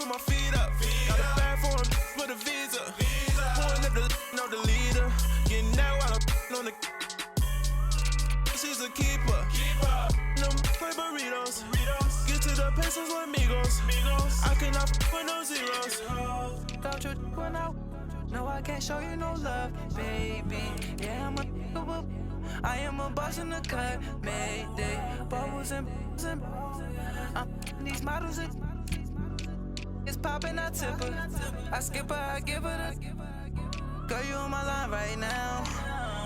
put my feet up. Got a bag for him with a visa. Pulling up the leader. Getting that while I'm on the. She's a keeper. No play burritos. Get to the pesos with amigos. I cannot with no zeros. Thought you went out. No, I can't show you no love, baby. Yeah, I am a boss in the cut. Mayday. Bubbles and these models. It's popping, I tip her. I skip her, I give her the. Girl, you on my line right now.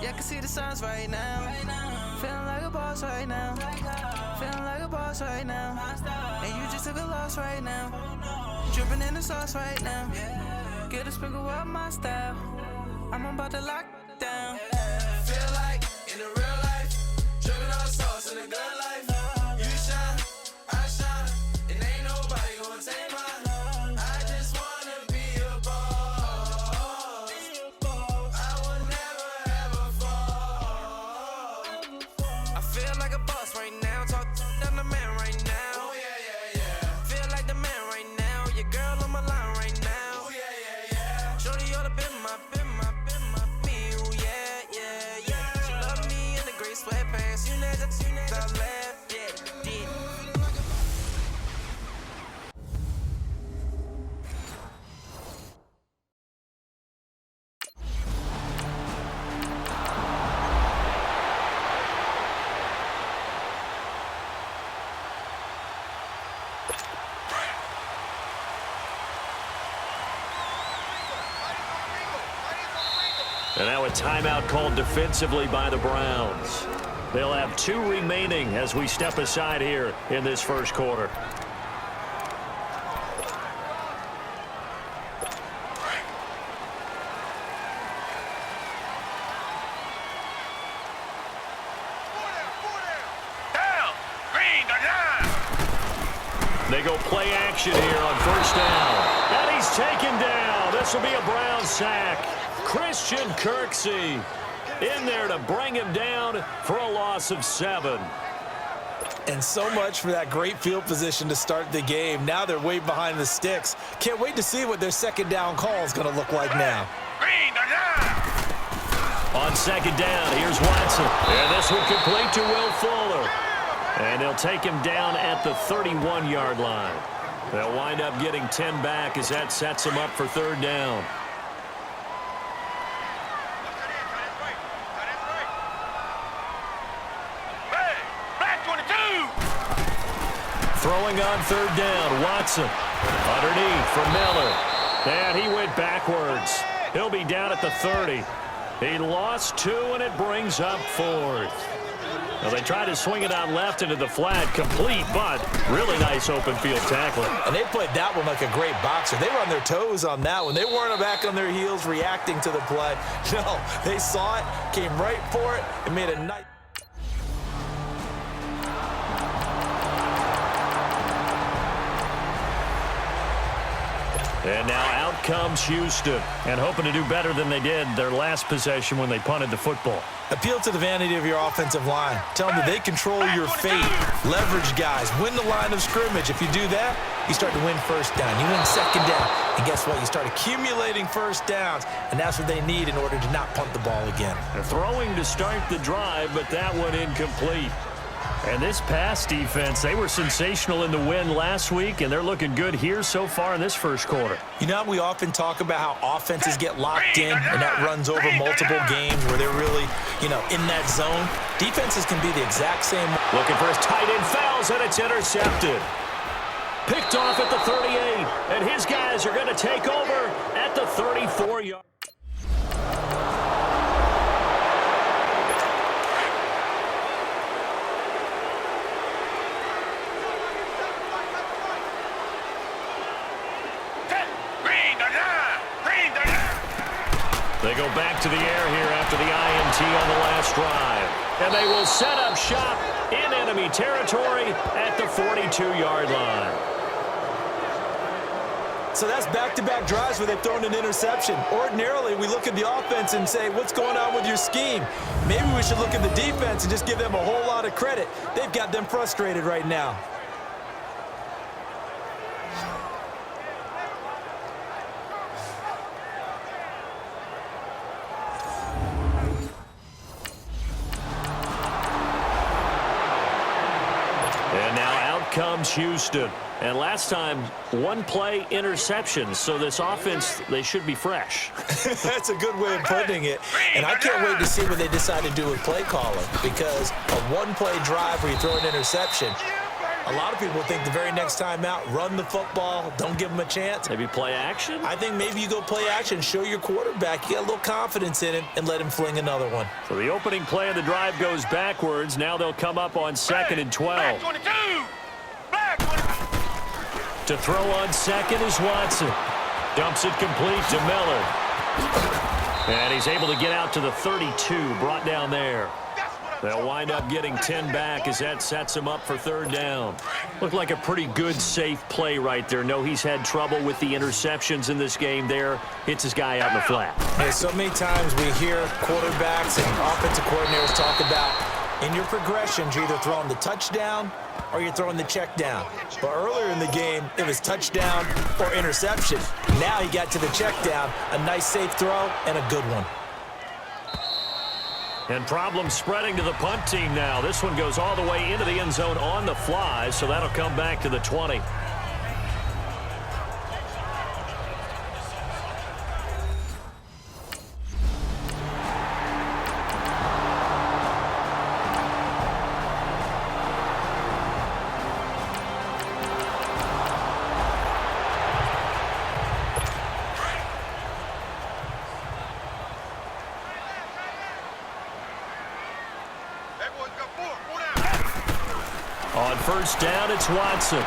Yeah, I can see the signs right now. Feeling like a boss right now. Feeling like a boss right now. And you just took a loss right now. Dripping in the sauce right now. Get a sprinkle up my style. I'm about to lock down. Feel like in the real life, dripping on sauce in the good life. You shine, I shine, and ain't nobody gonna take mine. I just wanna be a boss. I will never ever fall. I feel like a boss right now. Talk down the man right now. Oh yeah. Feel like the man right now. Your girl on my line right now. Oh yeah. Shorty oughta been my me. Ooh yeah. She love me in the gray sweatpants. You know I left. Yeah. And now a timeout called defensively by the Browns. They'll have 2 remaining as we step aside here in this first quarter. They go play action here on first down. And he's taken down. This will be a Browns sack. Christian Kirksey in there to bring him down for a loss of 7. And so much for that great field position to start the game. Now they're way behind the sticks. Can't wait to see what their second down call is going to look like now. On second down, here's Watson. And this will complete to Will Fuller. And he'll take him down at the 31-yard line. They'll wind up getting 10 back as that sets them up for third down. Throwing on third down, Watson. Underneath for Miller. And he went backwards. He'll be down at the 30. He lost 2, and it brings up 4th. Now they tried to swing it out left into the flat, complete, but really nice open field tackling. And they played that one like a great boxer. They were on their toes on that one. They weren't back on their heels reacting to the play. No, they saw it, came right for it, and made a nice... And now out comes Houston, and hoping to do better than they did their last possession when they punted the football. Appeal to the vanity of your offensive line. Tell them that they control your fate. Leverage guys. Win the line of scrimmage. If you do that, you start to win first down. You win second down. And guess what? You start accumulating first downs, and that's what they need in order to not punt the ball again. They're throwing to start the drive, but that one incomplete. And this pass defense, they were sensational in the win last week, and they're looking good here so far in this first quarter. You know, we often talk about how offenses get locked in, and that runs over multiple games where they're really, in that zone. Defenses can be the exact same. Looking for his tight end, fouls, and it's intercepted. Picked off at the 38, and his guys are going to take over at the 34-yard. They go back to the air here after the INT on the last drive. And they will set up shop in enemy territory at the 42-yard line. So that's back-to-back drives where they've thrown an interception. Ordinarily, we look at the offense and say, what's going on with your scheme? Maybe we should look at the defense and just give them a whole lot of credit. They've got them frustrated right now. comes Houston. And last time, one-play interception. So this offense, they should be fresh. That's a good way of putting it. And I can't wait to see what they decide to do with play calling, because a one-play drive where you throw an interception, a lot of people think the very next time out, run the football, don't give them a chance. Maybe play action? I think maybe you go play action, show your quarterback you got a little confidence in him, and let him fling another one. So the opening play of the drive goes backwards. Now they'll come up on 2nd and 12. To throw on second is Watson. Dumps it complete to Miller. And he's able to get out to the 32, brought down there. They'll wind up getting 10 back as that sets him up for 3rd down. Looked like a pretty good, safe play right there. No, he's had trouble with the interceptions in this game there. Hits his guy out in the flat. Yeah, so many times we hear quarterbacks and offensive coordinators talk about in your progressions, you're either throwing the touchdown or you're throwing the check down. But earlier in the game, it was touchdown or interception. Now he got to the check down, a nice safe throw, and a good one. And problems spreading to the punt team now. This one goes all the way into the end zone on the fly, so that'll come back to the 20. On 1st down, it's Watson.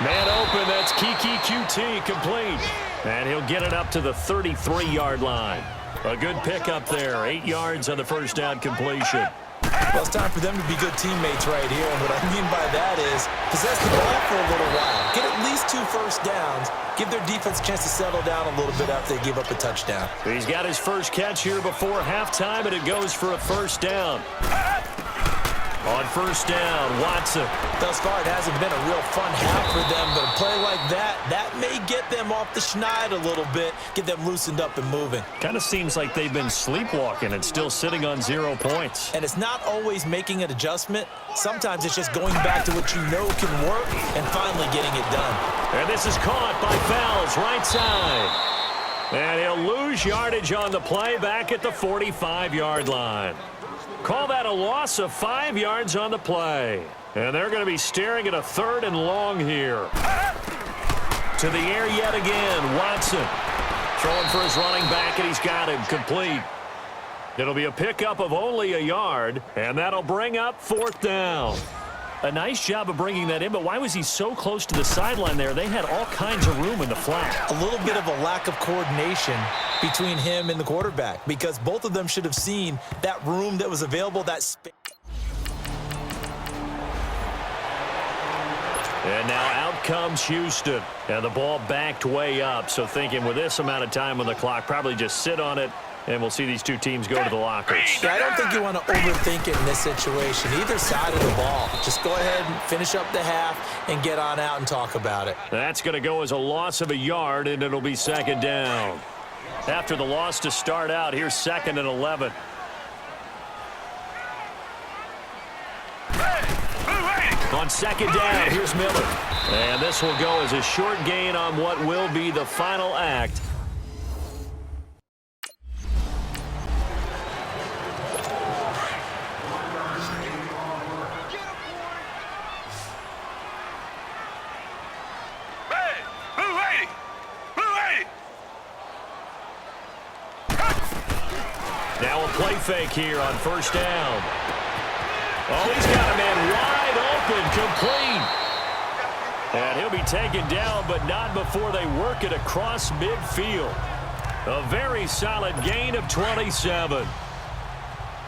Man open, that's Kiki QT complete. And he'll get it up to the 33-yard line. A good pickup there, 8 yards on the 1st down completion. Well, it's time for them to be good teammates right here. And what I mean by that is possess the ball for a little while. Get at least 2 first downs. Give their defense a chance to settle down a little bit after they give up a touchdown. He's got his first catch here before halftime, and it goes for a 1st down. On 1st down, Watson. Thus far, it hasn't been a real fun half for them, but a play like that may get them off the schneid a little bit, get them loosened up and moving. Kind of seems like they've been sleepwalking and still sitting on 0 points. And it's not always making an adjustment. Sometimes it's just going back to what you know can work and finally getting it done. And this is caught by Fells, right side. And he'll lose yardage on the play back at the 45-yard line. Call that a loss of 5 yards on the play. And they're going to be staring at a 3rd and long here. To the air yet again, Watson. Throwing for his running back, and he's got him complete. It'll be a pickup of only a yard, and that'll bring up 4th down. A nice job of bringing that in, but why was he so close to the sideline there? They had all kinds of room in the flat. A little bit of a lack of coordination between him and the quarterback, because both of them should have seen that room that was available, that space. And now out comes Houston. And the ball backed way up, so thinking with this amount of time on the clock, probably just sit on it, and we'll see these two teams go to the lockers. Yeah, I don't think you want to overthink it in this situation. Either side of the ball. Just go ahead and finish up the half and get on out and talk about it. That's going to go as a loss of a yard, and it'll be 2nd down. After the loss to start out, here's 2nd and 11. On 2nd down, here's Miller. And this will go as a short gain on what will be the final act. Now a play fake here on 1st down. Oh, he's got a man wide open, complete. And he'll be taken down, but not before they work it across midfield. A very solid gain of 27.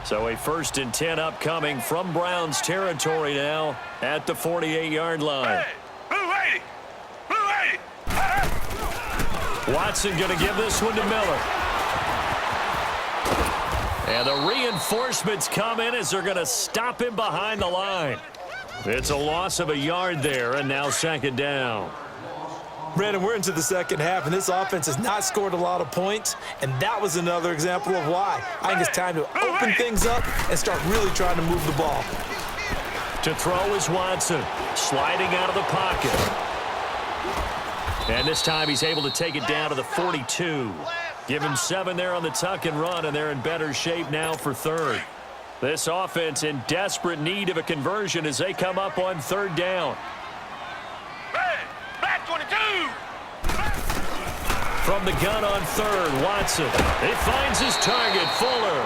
So a 1st and 10 upcoming from Browns territory now at the 48-yard line. Watson going to give this one to Miller. And the reinforcements come in as they're going to stop him behind the line. It's a loss of a yard there, and now 2nd down. Brandon, we're into the second half, and this offense has not scored a lot of points, and that was another example of why. I think it's time to open things up and start really trying to move the ball. To throw is Watson, sliding out of the pocket. And this time he's able to take it down to the 42. Give him 7 there on the tuck and run, and they're in better shape now for third. This offense in desperate need of a conversion as they come up on third down. Back 22. From the gun on third, Watson. He finds his target, Fuller.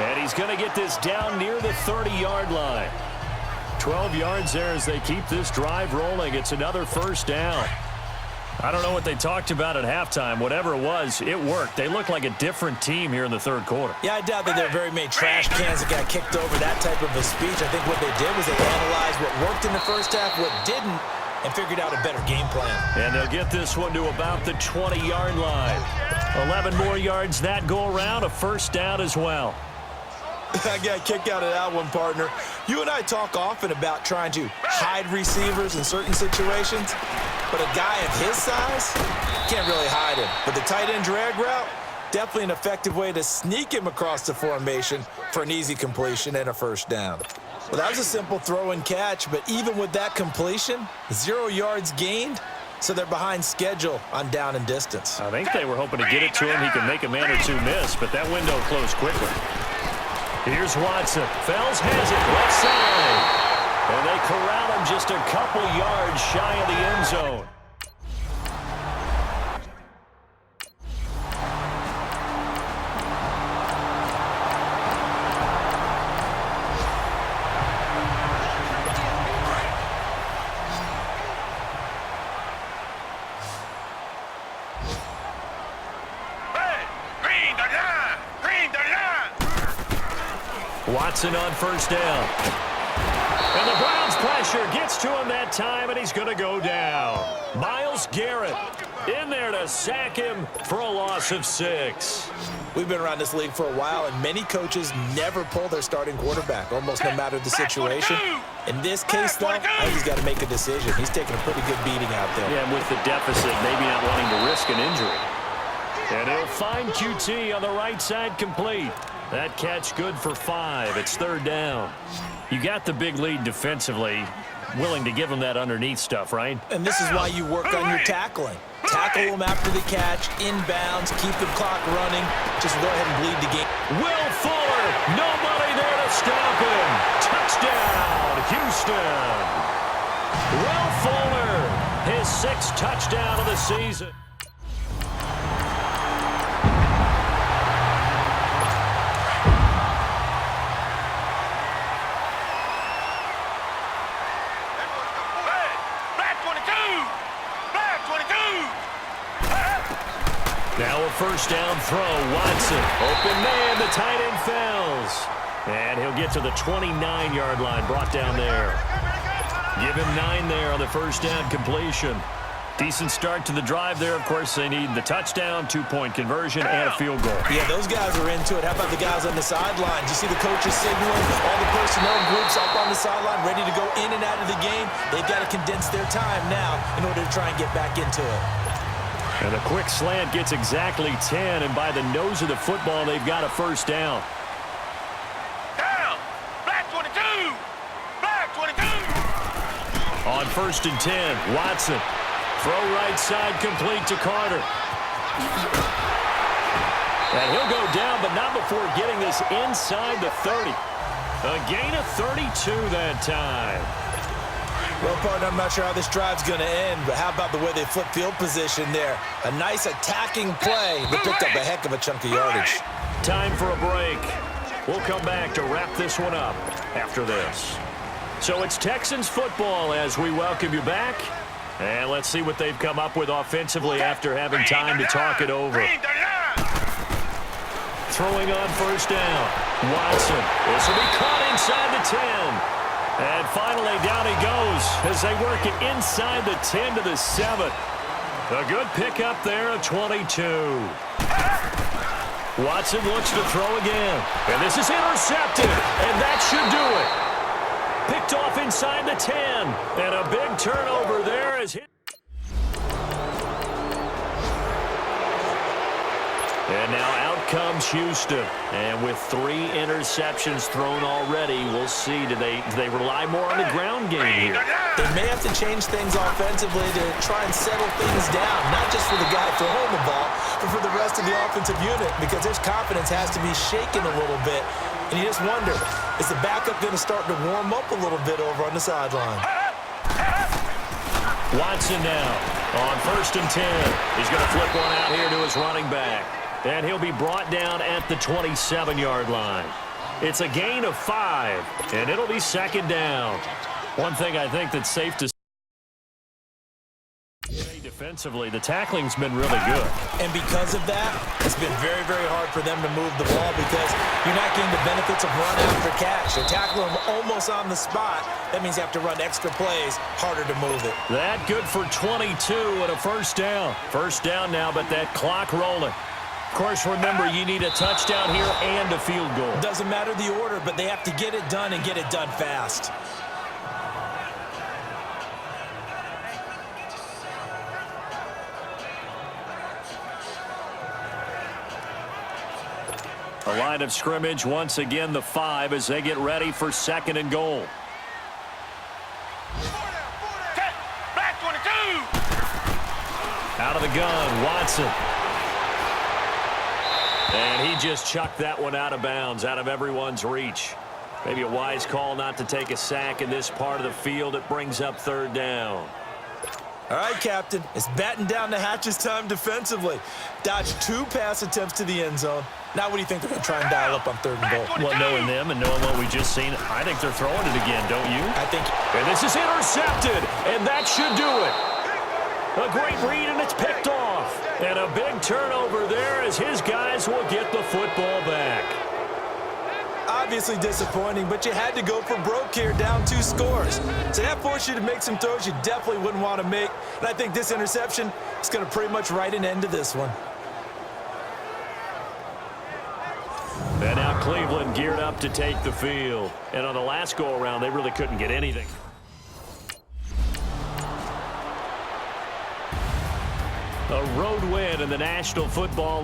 And he's going to get this down near the 30-yard line. 12 yards there as they keep this drive rolling. It's another first down. I don't know what they talked about at halftime. Whatever it was, it worked. They look like a different team here in the third quarter. Yeah, I doubt that there are very many trash cans that got kicked over, that type of a speech. I think what they did was they analyzed what worked in the first half, what didn't, and figured out a better game plan. And they'll get this one to about the 20-yard line. 11 more yards that go around, a first down as well. I got a kick out of that one, partner. You and I talk often about trying to hide receivers in certain situations, but a guy of his size can't really hide him. But the tight end drag route, definitely an effective way to sneak him across the formation for an easy completion and a first down. Well, that was a simple throw and catch, but even with that completion, 0 yards gained, so they're behind schedule on down and distance. I think they were hoping to get it to him. He could make a man or two miss, but that window closed quickly. Here's Watson. Fells has it left side. And they corral him just a couple yards shy of the end zone. Watson on first down. And the Browns pressure gets to him that time, and he's going to go down. Myles Garrett in there to sack him for a loss of 6. We've been around this league for a while, and many coaches never pull their starting quarterback, almost no matter the situation. In this case, though, I think he's got to make a decision. He's taking a pretty good beating out there. Yeah, and with the deficit, maybe not wanting to risk an injury. And he'll find QT on the right side complete. That catch good for 5. It's third down. You got the big lead defensively, willing to give him that underneath stuff, right? And this is why you work on your tackling. Tackle them after the catch, inbounds, keep the clock running. Just go ahead and bleed the game. Will Fuller, nobody there to stop him. Touchdown, Houston. Will Fuller, his 6th touchdown of the season. Now a first down throw. Watson, open man, the tight end fails. And he'll get to the 29-yard line, brought down there. Give him 9 there on the first down completion. Decent start to the drive there. Of course, they need the touchdown, 2-point conversion, and a field goal. Yeah, those guys are into it. How about the guys on the sidelines? You see the coaches signaling, all the personnel groups up on the sideline, ready to go in and out of the game. They've got to condense their time now in order to try and get back into it. And a quick slant gets exactly 10, and by the nose of the football, they've got a first down. Down! Black 22! Black 22! On first and 10, Watson. Throw right side complete to Carter. And he'll go down, but not before getting this inside the 30. A gain of 32 that time. Well, partner, I'm not sure how this drive's going to end, but how about the way they flip field position there? A nice attacking play. They picked up a heck of a chunk of yardage. Time for a break. We'll come back to wrap this one up after this. So it's Texans football as we welcome you back. And let's see what they've come up with offensively after having time to talk it over. Throwing on first down. Watson. This will be caught inside the 10. And finally, down he goes as they work it inside the 10 to the 7. A good pickup there at 22. Watson looks to throw again. And this is intercepted. And that should do it. Picked off inside the 10. And a big turnover there as hit. And now out comes Houston. And with 3 interceptions thrown already, we'll see. Do they rely more on the ground game here? They may have to change things offensively to try and settle things down, not just for the guy throwing the ball, but for the rest of the offensive unit, because his confidence has to be shaken a little bit. And you just wonder, is the backup going to start to warm up a little bit over on the sideline? Watson now on 1st and 10. He's going to flip one out here to his running back. And he'll be brought down at the 27-yard line. It's a gain of 5, and it'll be 2nd down. One thing I think that's safe to say defensively, the tackling's been really good. And because of that, it's been very, very hard for them to move the ball because you're not getting the benefits of run after catch. They're tackling them almost on the spot. That means you have to run extra plays, harder to move it. That good for 22 and a 1st down. 1st down now, but that clock rolling. Of course, remember, you need a touchdown here and a field goal. Doesn't matter the order, but they have to get it done and get it done fast. A line of scrimmage, once again, the 5 as they get ready for 2nd and goal. Black 22. Out of the gun, Watson. And he just chucked that one out of bounds, out of everyone's reach. Maybe a wise call not to take a sack in this part of the field. It brings up 3rd down. All right, Captain, it's batten down the hatches time defensively. Dodged 2 pass attempts to the end zone. Now what do you think they're going to try and dial up on 3rd and goal? Well, knowing them and knowing what we just seen, I think they're throwing it again, don't you? I think. And this is intercepted, and that should do it. A great read, and it's picked off. And a big turnover there as his guys will get the football back. Obviously disappointing, but you had to go for broke here, down 2 scores. So that forced you to make some throws you definitely wouldn't want to make. And I think this interception is going to pretty much write an end to this one. And now Cleveland geared up to take the field. And on the last go-around, they really couldn't get anything. A road win in the National Football